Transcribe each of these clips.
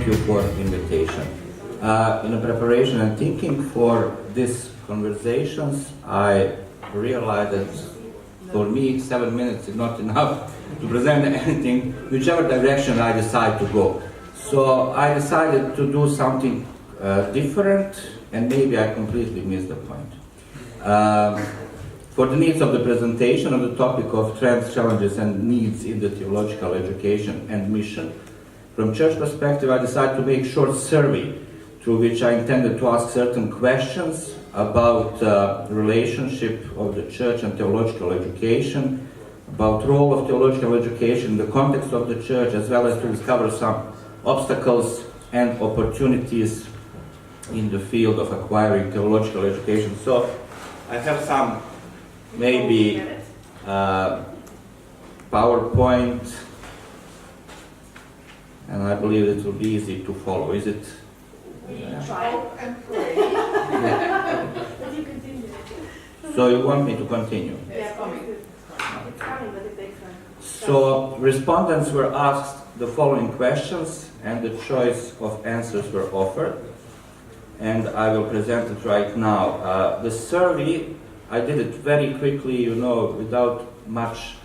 you for the invitation. In the preparation and thinking for these conversations, I realized that for me 7 minutes is not enough to present anything, whichever direction I decide to go. So I decided to do something different, and maybe I completely missed the point. For the needs of the presentation on the topic of trends, challenges, and needs in the theological education and mission, from church perspective, I decided to make a short survey through which I intended to ask certain questions about the relationship of the church and theological education, about the role of theological education in the context of the church, as well as to discover some obstacles and opportunities in the field of acquiring theological education. So I have some maybe PowerPoint, and I believe it will be easy to follow. Is it? Try and pray. But you continue. So you want me to continue? Yeah, it's coming, but it takes time. So respondents were asked the following questions, and the choice of answers were offered. And I will present it right now. The survey, I did it very quickly, without much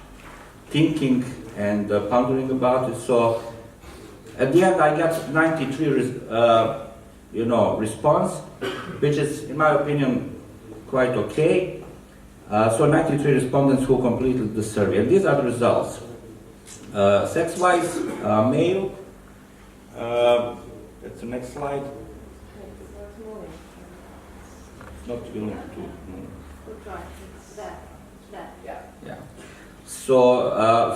thinking and pondering about it. So at the end, I got 93 response, which is, in my opinion, quite okay. So 93 respondents who completed the survey. And these are the results. Sex-wise, male. That's the next slide. Not willing to. Yeah. So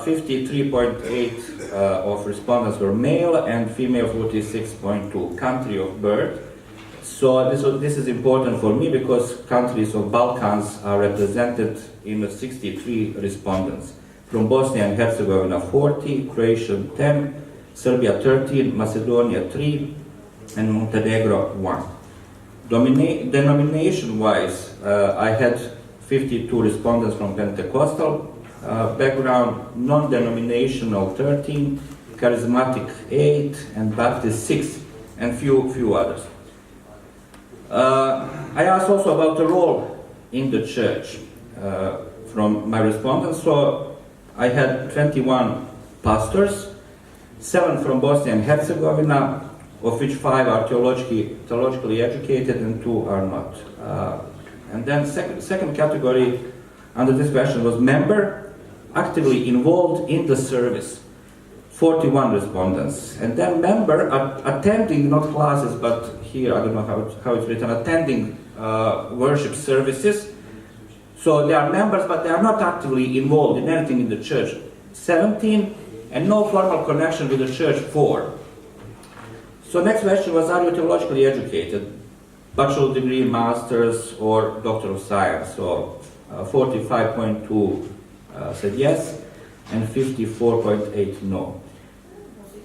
53.8 of respondents were male and female 46.2. Country of birth. So this is important for me because countries of Balkans are represented in the 63 respondents. From Bosnia and Herzegovina 40, Croatia 10, Serbia 13, Macedonia 3, and Montenegro 1. Denomination-wise, I had 52 respondents from Pentecostal background, non-denominational 13, Charismatic 8, and Baptist 6, and few others. I asked also about the role in the church from my respondents. So I had 21 pastors, 7 from Bosnia and Herzegovina, of which 5 are theologically educated and 2 are not. And then second category under this question was member, actively involved in the service, 41 respondents. And then member, attending, not classes, but here, I don't know how it's written, attending worship services. So they are members, but they are not actively involved in anything in the church, 17, and no formal connection with the church, 4. So next question was, are you theologically educated? Bachelor degree, master's, or Doctor of Science? So 45.2 said yes, and 54.8 no.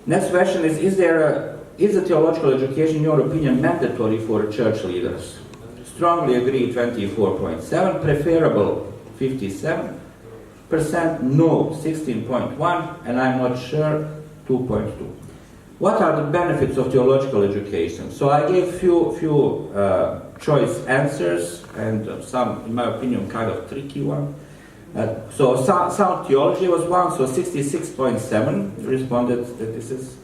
Next question is the theological education, in your opinion, mandatory for church leaders? Strongly agree, 24.7, preferable, 57%, no, 16.1, and I'm not sure, 2.2. What are the benefits of theological education? So I gave few choice answers, and some, in my opinion, kind of tricky one. So sound theology was one, so 66.7 responded that this is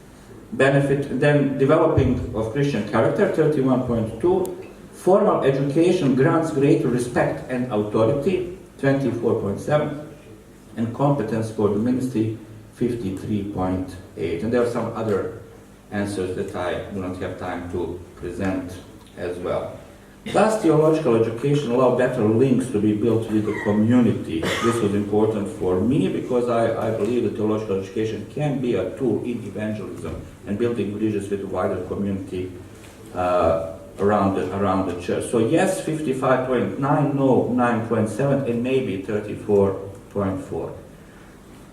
benefit. And then developing of Christian character, 31.2. Formal education grants greater respect and authority, 24.7. And competence for the ministry, 53.8. And there are some other answers that I do not have time to present as well. Does theological education allow better links to be built with the community? This was important for me because I believe that theological education can be a tool in evangelism and building bridges with the wider community around the church. So yes, 55.9, no, 9.7, and maybe 34.4.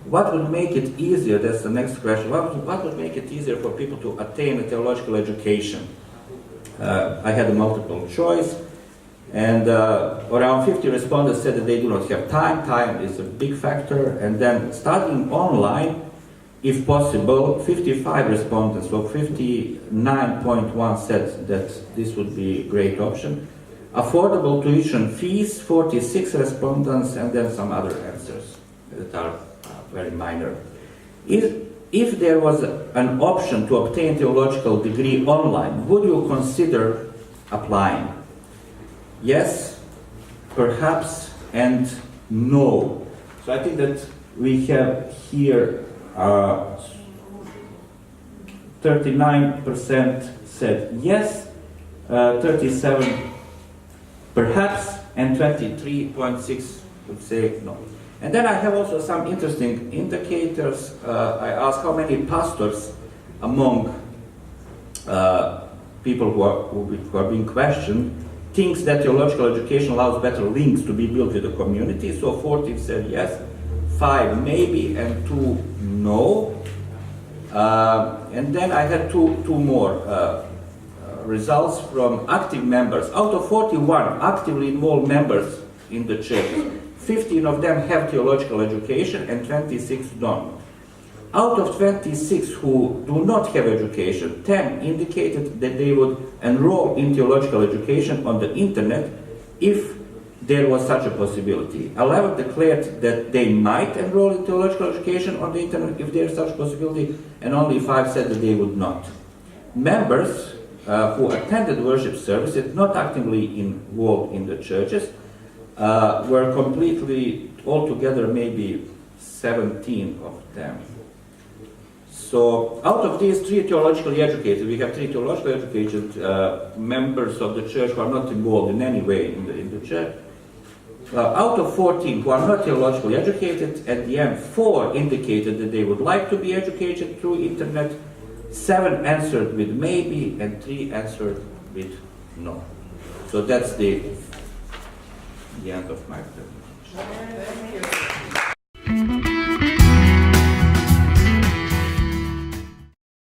What would make it easier? That's the next question. What would make it easier for people to attain a theological education? I had a multiple choice, and around 50 respondents said that they do not have time. Time is a big factor, and then studying online if possible. 55 respondents, so 59.1 said that this would be a great option. Affordable tuition fees, 46 respondents, and then some other answers that are very minor. If there was an option to obtain theological degree online, would you consider applying? Yes, perhaps, and no. So I think that we have here 39% said yes, 37 perhaps, and 23.6 would say no. And then I have also some interesting indicators. I asked how many pastors among people who are being questioned thinks that theological education allows better links to be built with the community. So 40 said yes, 5 maybe, and 2 no. And then I had two more results from active members. Out of 41 actively involved members in the church, 15 of them have theological education and 26 don't. Out of 26 who do not have education, 10 indicated that they would enroll in theological education on the internet if there was such a possibility. 11 declared that they might enroll in theological education on the internet if there is such a possibility, and only 5 said that they would not. Members who attended worship services, not actively involved in the churches, were completely, altogether maybe 17 of them. So out of these 3 theologically educated, we have 3 theologically educated members of the church who are not involved in any way in the church. Out of 14 who are not theologically educated, at the end 4 indicated that they would like to be educated through internet, 7 answered with maybe, and 3 answered with no. So that's the end of my presentation. Thank you.